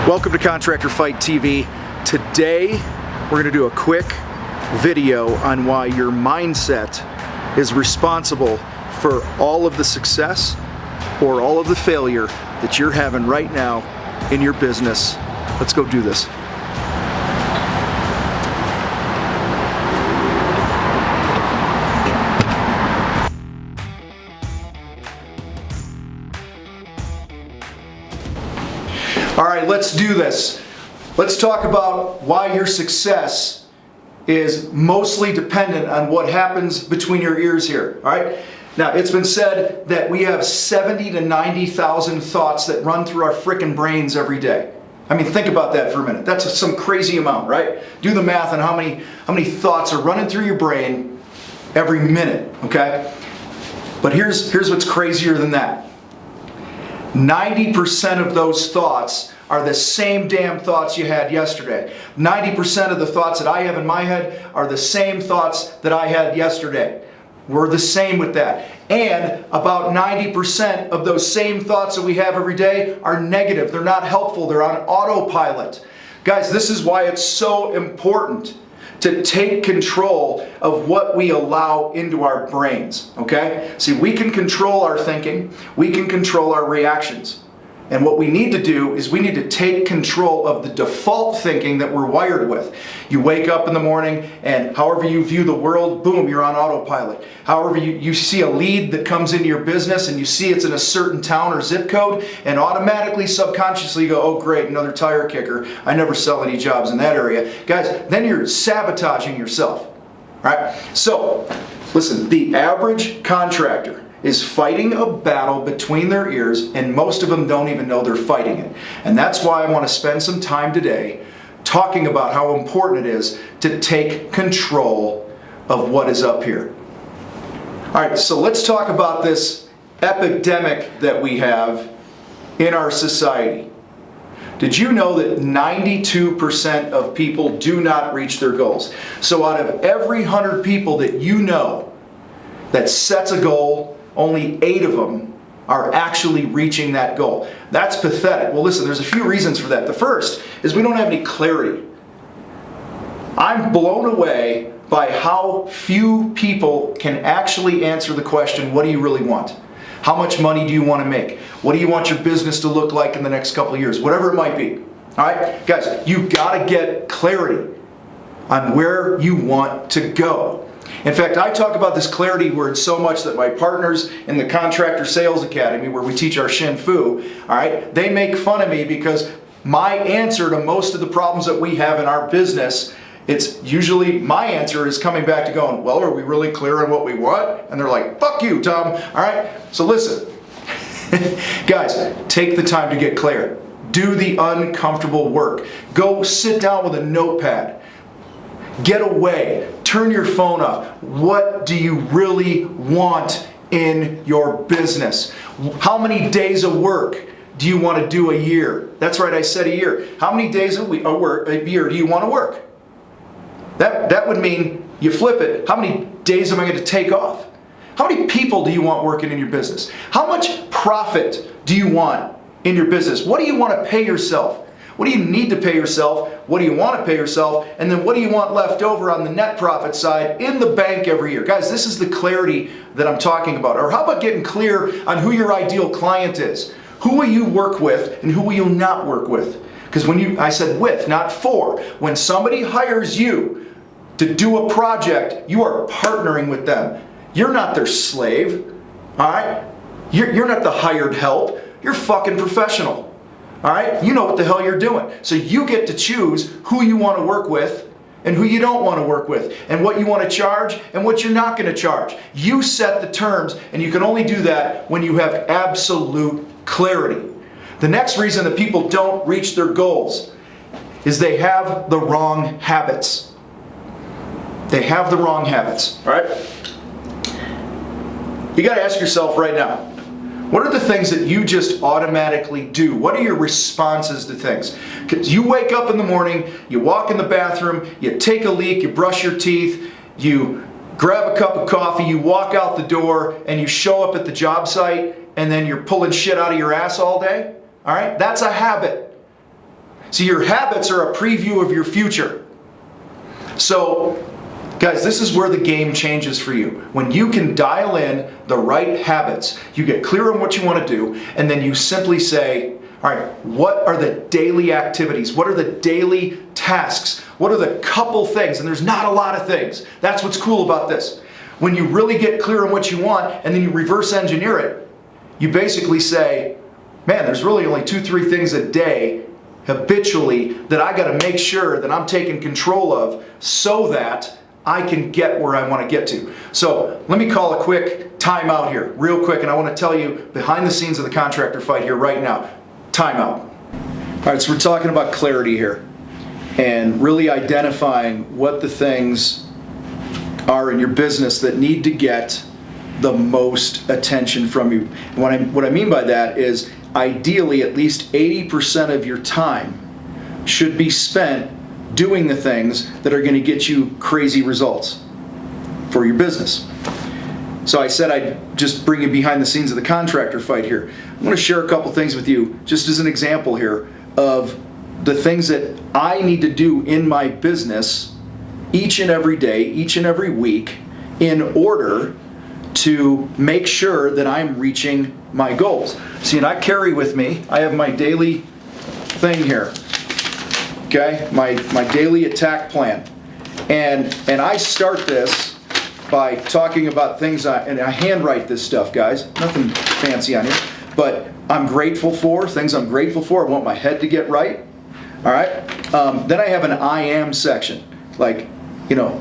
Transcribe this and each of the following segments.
Welcome to Contractor Fight TV. Today we're going to do a quick video on why your mindset is responsible for all of the success or all of the failure that you're having right now in your business. Let's go do this. All right, let's do this. Let's talk about why your success is mostly dependent on what happens between your ears here. All right. Now, it's been said that we have 70 to 90,000 thoughts that run through our frickin' brains every day. I mean, think about that for a minute. That's some crazy amount, right? Do the math on how many thoughts are running through your brain every minute, okay? But here's what's crazier than that. 90% of those thoughts are the same damn thoughts you had yesterday. 90% of the thoughts that I have in my head are the same thoughts that I had yesterday. We're the same with that. And about 90% of those same thoughts that we have every day are negative. They're not helpful. They're on autopilot. Guys, this is why it's so important to take control of what we allow into our brains, okay? See, we can control our thinking, we can control our reactions. And what we need to do is we need to take control of the default thinking that we're wired with. You wake up in the morning and however you view the world, boom, you're on autopilot. However you see a lead that comes into your business and you see it's in a certain town or zip code and automatically, subconsciously you go, oh great, another tire kicker. I never sell any jobs in that area. Guys, then you're sabotaging yourself, right? So, listen, the average contractor is fighting a battle between their ears, and most of them don't even know they're fighting it. And that's why I want to spend some time today talking about how important it is to take control of what is up here. All right, so let's talk about this epidemic that we have in our society. Did you know that 92% of people do not reach their goals? So out of every 100 people that you know that sets a goal, only 8 of them are actually reaching that goal. That's pathetic. Well, listen, there's a few reasons for that. The first is we don't have any clarity. I'm blown away by how few people can actually answer the question, what do you really want? How much money do you want to make? What do you want your business to look like in the next couple of years? Whatever it might be. All right, guys, you've got to get clarity on where you want to go. In fact, I talk about this clarity word so much that my partners in the Contractor Sales Academy, where we teach our Shin Fu, all right, they make fun of me because my answer to most of the problems that we have in our business, it's usually my answer is coming back to going, well, are we really clear on what we want? And they're like, fuck you, Tom. All right, so listen, guys, take the time to get clear. Do the uncomfortable work. Go sit down with a notepad. Get away. Turn your phone off. What do you really want in your business? How many days of work do you want to do a year? That's right, I said a year. How many days a year do you want to work? That would mean you flip it. How many days am I going to take off? How many people do you want working in your business? How much profit do you want in your business? What do you want to pay yourself? What do you need to pay yourself? What do you want to pay yourself? And then what do you want left over on the net profit side in the bank every year? Guys, this is the clarity that I'm talking about. Or how about getting clear on who your ideal client is? Who will you work with and who will you not work with? Because I said with, not for. When somebody hires you to do a project, you are partnering with them. You're not their slave, all right? You're not the hired help. You're fucking professional. All right, you know what the hell you're doing. So you get to choose who you want to work with and who you don't want to work with and what you want to charge and what you're not going to charge. You set the terms, and you can only do that when you have absolute clarity. The next reason that people don't reach their goals is they have the wrong habits. They have the wrong habits, all right? You got to ask yourself right now, what are the things that you just automatically do? What are your responses to things? Because you wake up in the morning, you walk in the bathroom, you take a leak, you brush your teeth, you grab a cup of coffee, you walk out the door, and you show up at the job site, and then you're pulling shit out of your ass all day? All right? That's a habit. See, your habits are a preview of your future. So, guys, this is where the game changes for you. When you can dial in the right habits, you get clear on what you want to do, and then you simply say, all right, what are the daily activities? What are the daily tasks? What are the couple things? And there's not a lot of things. That's what's cool about this. When you really get clear on what you want, and then you reverse engineer it, you basically say, man, there's really only 2-3 things a day habitually that I got to make sure that I'm taking control of so that I can get where I want to get to. So let me call a quick timeout here, real quick, and I want to tell you behind the scenes of the Contractor Fight here right now. Timeout. All right, so we're talking about clarity here and really identifying what the things are in your business that need to get the most attention from you. And what I mean by that is ideally at least 80% of your time should be spent doing the things that are going to get you crazy results for your business. So I said I'd just bring you behind the scenes of the Contractor Fight here. I'm going to share a couple things with you just as an example here of the things that I need to do in my business each and every day, each and every week in order to make sure that I'm reaching my goals. See, and I carry with me, I have my daily thing here, okay, my daily attack plan. And I start this by talking about things, and I handwrite this stuff, guys, nothing fancy on here, but I'm grateful for, things I'm grateful for. I want my head to get right, all right? Then I have an I am section, like, you know,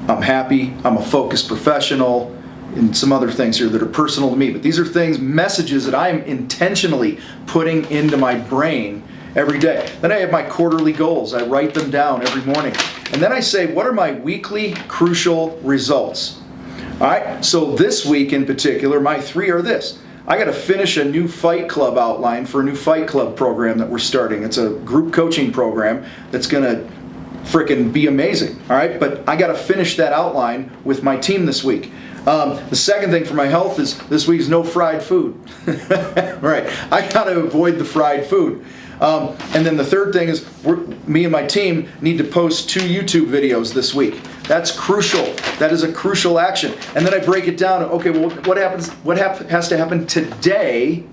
I'm happy, I'm a focused professional, and some other things here that are personal to me. But these are things, messages that I'm intentionally putting into my brain every day. Then I have my quarterly goals. I write them down every morning. And then I say, what are my weekly crucial results? All right, so this week in particular, my 3 are this. I got to finish a new Fight Club outline for a new Fight Club program that we're starting. It's a group coaching program that's going to frickin' be amazing, all right? But I got to finish that outline with my team this week. The second thing for my health is this week is no fried food. Right, I got to avoid the fried food. And then the third thing is me and my team need to post 2 YouTube videos this week. That's crucial. That is a crucial action. And then I break it down. Okay, well, what has to happen today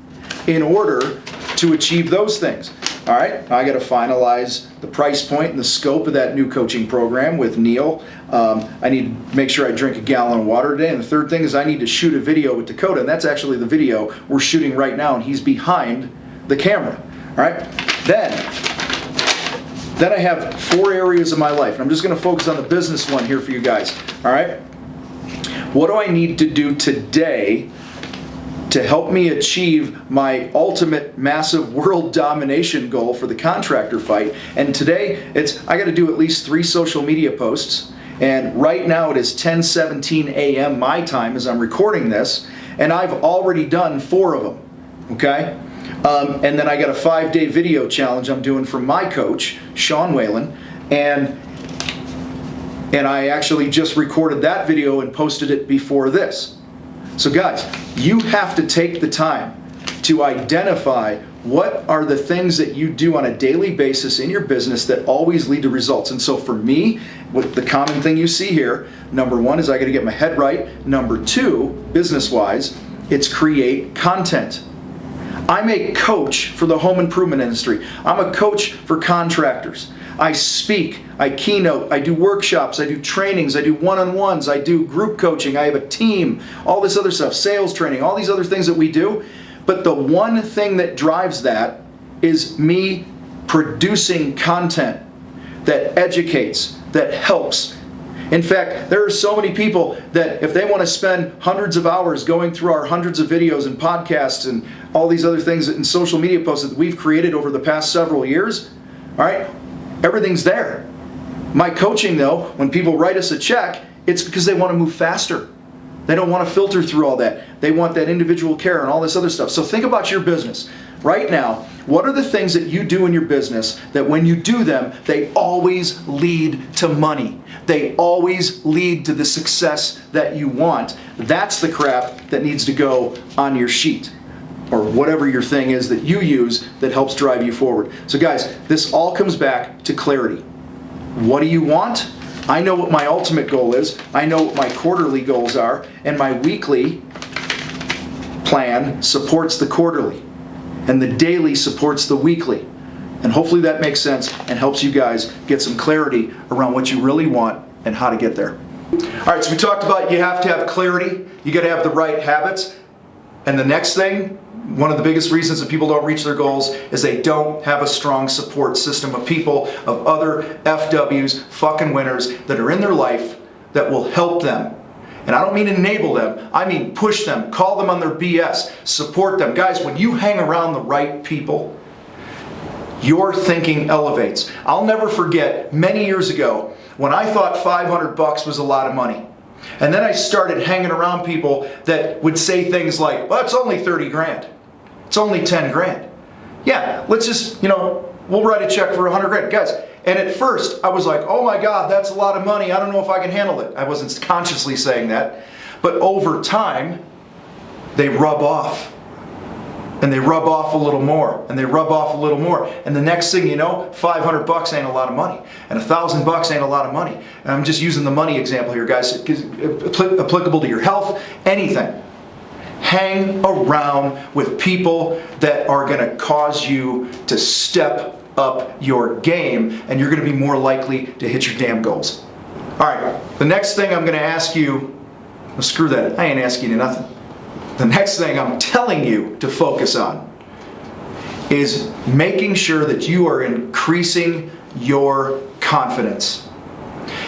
in order to achieve those things? All right, I got to finalize the price point and the scope of that new coaching program with Neil. I need to make sure I drink a gallon of water a day. And the third thing is I need to shoot a video with Dakota. And that's actually the video we're shooting right now, and he's behind the camera. All right, then I have 4 areas of my life. And I'm just going to focus on the business one here for you guys. All right, what do I need to do today to help me achieve my ultimate massive world domination goal for the Contractor Fight? And today I got to do at least 3 social media posts. And right now it is 10:17 a.m. my time as I'm recording this, and I've already done 4 of them. Okay, and then I got a 5-day video challenge I'm doing for my coach Sean Whalen, and I actually just recorded that video and posted it before this. So guys, you have to take the time to identify what are the things that you do on a daily basis in your business that always lead to results. And so for me, what the common thing you see here, number 1 is I got to get my head right. Number 2, business-wise, it's create content. I'm a coach for the home improvement industry. I'm a coach for contractors. I speak, I keynote, I do workshops, I do trainings, I do one-on-ones, I do group coaching, I have a team, all this other stuff, sales training, all these other things that we do. But the one thing that drives that is me producing content that educates, that helps. In fact, there are so many people that if they want to spend hundreds of hours going through our hundreds of videos and podcasts and all these other things and social media posts that we've created over the past several years, all right, everything's there. My coaching, though, when people write us a check, it's because they want to move faster. They don't want to filter through all that. They want that individual care and all this other stuff. So think about your business. Right now, what are the things that you do in your business that when you do them, they always lead to money? They always lead to the success that you want. That's the crap that needs to go on your sheet. or whatever your thing is that you use that helps drive you forward. So guys, this all comes back to clarity. What do you want? I know what my ultimate goal is. I know what my quarterly goals are, and my weekly plan supports the quarterly, and the daily supports the weekly. And hopefully that makes sense and helps you guys get some clarity around what you really want and how to get there. All right, so we talked about you have to have clarity, you got to have the right habits, and the next thing, one of the biggest reasons that people don't reach their goals is they don't have a strong support system of people, of other FWs, fucking winners that are in their life that will help them. And I don't mean enable them, I mean push them, call them on their BS, support them. Guys, when you hang around the right people, your thinking elevates. I'll never forget many years ago when I thought $500 was a lot of money. And then I started hanging around people that would say things like, well, it's only 30 grand. It's only 10 grand. Yeah, let's just, we'll write a check for 100 grand. Guys, and at first I was like, oh my God, that's a lot of money. I don't know if I can handle it. I wasn't consciously saying that. But over time, they rub off. And they rub off a little more, and they rub off a little more. And the next thing you know, $500 ain't a lot of money. And $1,000 ain't a lot of money. And I'm just using the money example here, guys, because it's applicable to your health, anything. Hang around with people that are going to cause you to step up your game, and you're going to be more likely to hit your damn goals. All right, the next thing I'm going to ask you, well, screw that, I ain't asking you nothing. The next thing I'm telling you to focus on is making sure that you are increasing your confidence.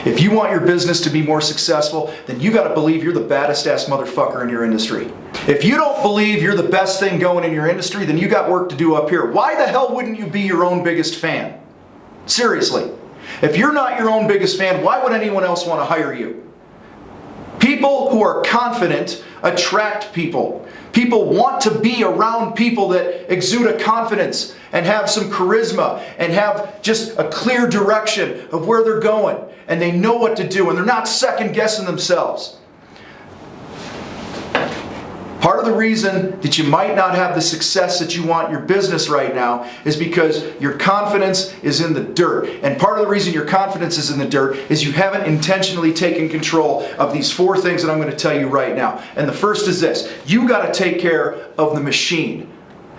If you want your business to be more successful, then you got to believe you're the baddest ass motherfucker in your industry. If you don't believe you're the best thing going in your industry, then you got work to do up here. Why the hell wouldn't you be your own biggest fan? Seriously. If you're not your own biggest fan, why would anyone else want to hire you? People who are confident attract people. People want to be around people that exude a confidence and have some charisma and have just a clear direction of where they're going, and they know what to do and they're not second guessing themselves. Part of the reason that you might not have the success that you want in your business right now is because your confidence is in the dirt. And part of the reason your confidence is in the dirt is you haven't intentionally taken control of these 4 things that I'm going to tell you right now. And the first is this: you got to take care of the machine.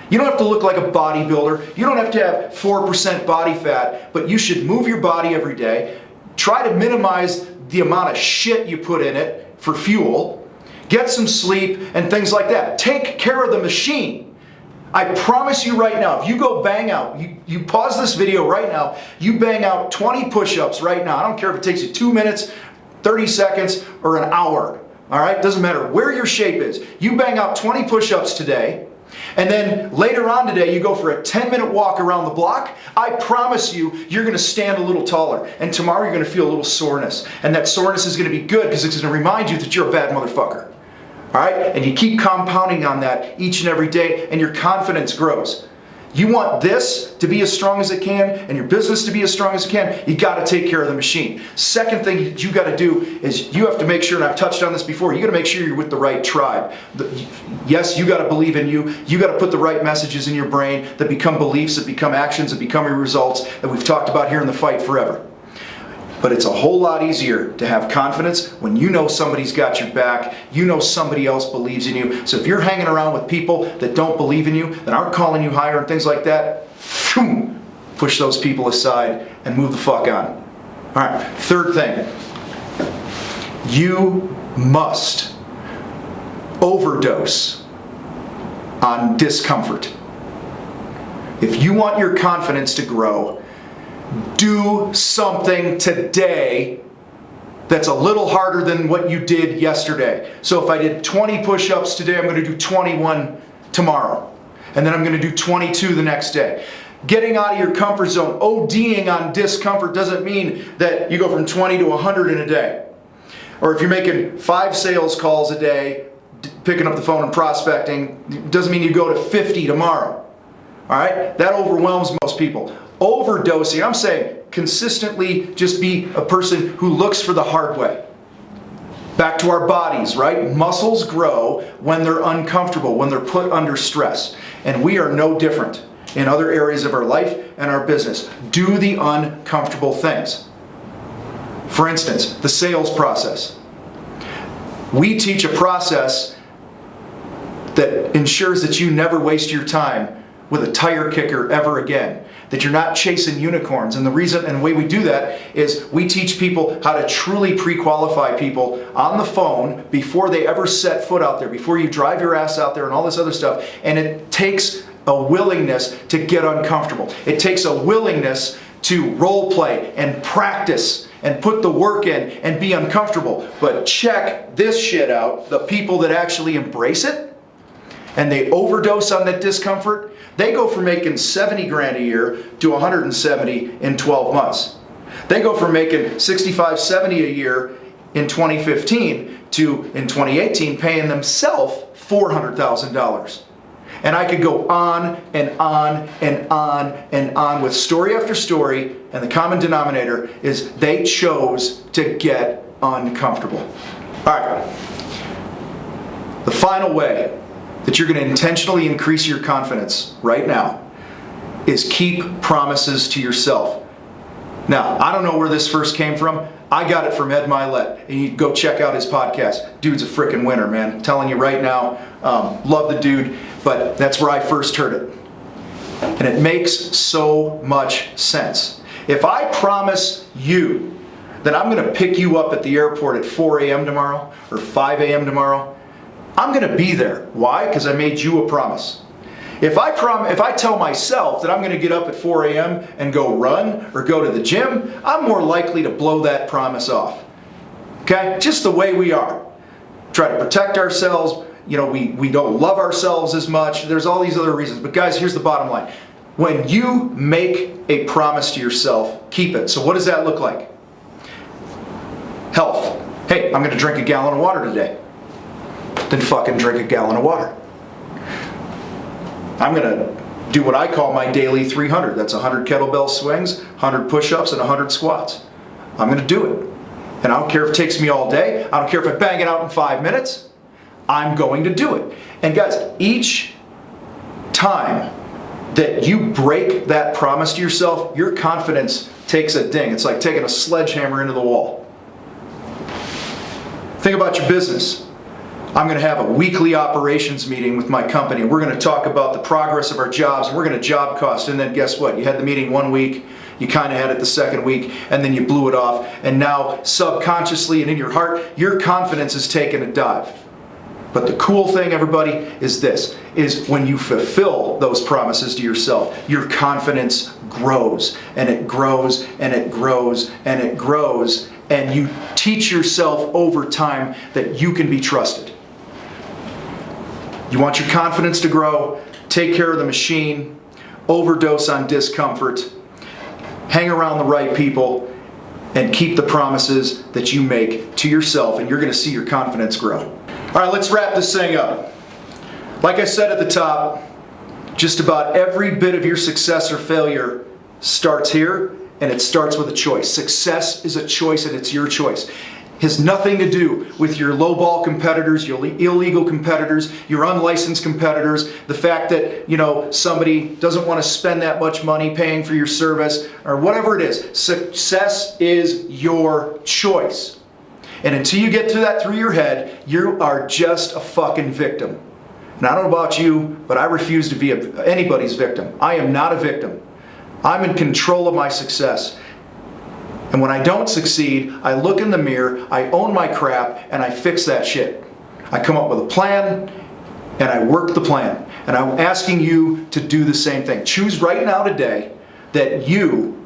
You don't have to look like a bodybuilder. You don't have to have 4% body fat, but you should move your body every day. Try to minimize the amount of shit you put in it for fuel. Get some sleep and things like that. Take care of the machine. I promise you right now, if you go bang out, you pause this video right now, you bang out 20 push-ups right now. I don't care if it takes you 2 minutes, 30 seconds, or an hour. All right? Doesn't matter where your shape is. You bang out 20 push-ups today, and then later on today, you go for a 10-minute walk around the block. I promise you, you're going to stand a little taller. And tomorrow, you're going to feel a little soreness. And that soreness is going to be good because it's going to remind you that you're a bad motherfucker. All right? And you keep compounding on that each and every day, and your confidence grows. You want this to be as strong as it can and your business to be as strong as it can, you got to take care of the machine. Second thing that you got to do is you have to make sure, and I've touched on this before, you got to make sure you're with the right tribe. Yes, you got to believe in you. You got to put the right messages in your brain that become beliefs, that become actions, that become your results that we've talked about here in the Fight Forever. But it's a whole lot easier to have confidence when you know somebody's got your back, you know somebody else believes in you. So if you're hanging around with people that don't believe in you, that aren't calling you higher and things like that, push those people aside and move the fuck on. All right, third thing, you must overdose on discomfort. If you want your confidence to grow, do something today that's a little harder than what you did yesterday. So if I did 20 push-ups today, I'm going to do 21 tomorrow. And then I'm going to do 22 the next day. Getting out of your comfort zone, ODing on discomfort doesn't mean that you go from 20 to 100 in a day. Or if you're making 5 sales calls a day, picking up the phone and prospecting, doesn't mean you go to 50 tomorrow. All right? That overwhelms most people. Overdosing, I'm saying consistently just be a person who looks for the hard way. Back to our bodies, right? Muscles grow when they're uncomfortable, when they're put under stress. And we are no different in other areas of our life and our business. Do the uncomfortable things. For instance, the sales process. We teach a process that ensures that you never waste your time with a tire kicker ever again. That you're not chasing unicorns. And the reason and the way we do that is we teach people how to truly pre-qualify people on the phone before they ever set foot out there, before you drive your ass out there and all this other stuff. And it takes a willingness to get uncomfortable. It takes a willingness to role play and practice and put the work in and be uncomfortable. But check this shit out. The people that actually embrace it and they overdose on that discomfort, they go from making 70 grand a year to 170 in 12 months. They go from making 65, 70 a year in 2015 to, in 2018, paying themselves $400,000. And I could go on and on and on and on with story after story, and the common denominator is they chose to get uncomfortable. All right. The final way that you're going to intentionally increase your confidence right now is keep promises to yourself. Now, I don't know where this first came from. I got it from Ed Milet, and you go check out his podcast. Dude's a freaking winner, man. I'm telling you right now, love the dude, but that's where I first heard it. And it makes so much sense. If I promise you that I'm going to pick you up at the airport at 4 a.m. tomorrow or 5 a.m. tomorrow, I'm going to be there. Why? Because I made you a promise. If I tell myself that I'm going to get up at 4 a.m. and go run or go to the gym, I'm more likely to blow that promise off. Okay? Just the way we are. Try to protect ourselves. You know, we don't love ourselves as much. There's all these other reasons. But guys, here's the bottom line. When you make a promise to yourself, keep it. So what does that look like? Health. Hey, I'm going to drink a gallon of water today. Then fucking drink a gallon of water. I'm going to do what I call my daily 300. That's 100 kettlebell swings, 100 push-ups, and 100 squats. I'm going to do it. And I don't care if it takes me all day. I don't care if I bang it out in 5 minutes. I'm going to do it. And guys, each time that you break that promise to yourself, your confidence takes a ding. It's like taking a sledgehammer into the wall. Think about your business. I'm going to have a weekly operations meeting with my company. We're going to talk about the progress of our jobs. We're going to job cost. And then guess what? You had the meeting 1 week. You kind of had it the second week. And then you blew it off. And now subconsciously and in your heart, your confidence is taking a dive. But the cool thing, everybody, is this, is when you fulfill those promises to yourself, your confidence grows, and it grows, and it grows, and it grows, and you teach yourself over time that you can be trusted. You want your confidence to grow, take care of the machine, overdose on discomfort, hang around the right people, and keep the promises that you make to yourself, and you're going to see your confidence grow. All right, let's wrap this thing up. Like I said at the top, just about every bit of your success or failure starts here, and it starts with a choice. Success is a choice, and it's your choice. It has nothing to do with your lowball competitors, your illegal competitors, your unlicensed competitors, the fact that, you know, somebody doesn't want to spend that much money paying for your service, or whatever it is. Success is your choice. And until you get to that through your head, you are just a fucking victim. And I don't know about you, but I refuse to be anybody's victim. I am not a victim. I'm in control of my success. And when I don't succeed, I look in the mirror, I own my crap, and I fix that shit. I come up with a plan, and I work the plan. And I'm asking you to do the same thing. Choose right now today that you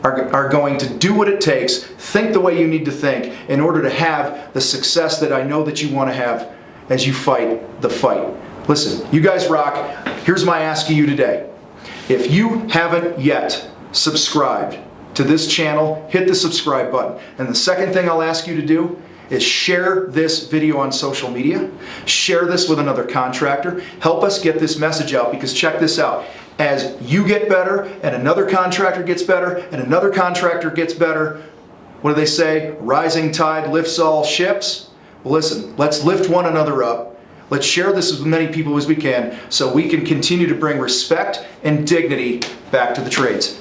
are going to do what it takes, think the way you need to think in order to have the success that I know that you want to have as you fight the fight. Listen, you guys rock. Here's my ask to you today. If you haven't yet subscribed to this channel, hit the subscribe button. And the second thing I'll ask you to do is share this video on social media. Share this with another contractor. Help us get this message out, because check this out. As you get better, and another contractor gets better, and another contractor gets better, what do they say? Rising tide lifts all ships. Well, listen, let's lift one another up. Let's share this with as many people as we can so we can continue to bring respect and dignity back to the trades.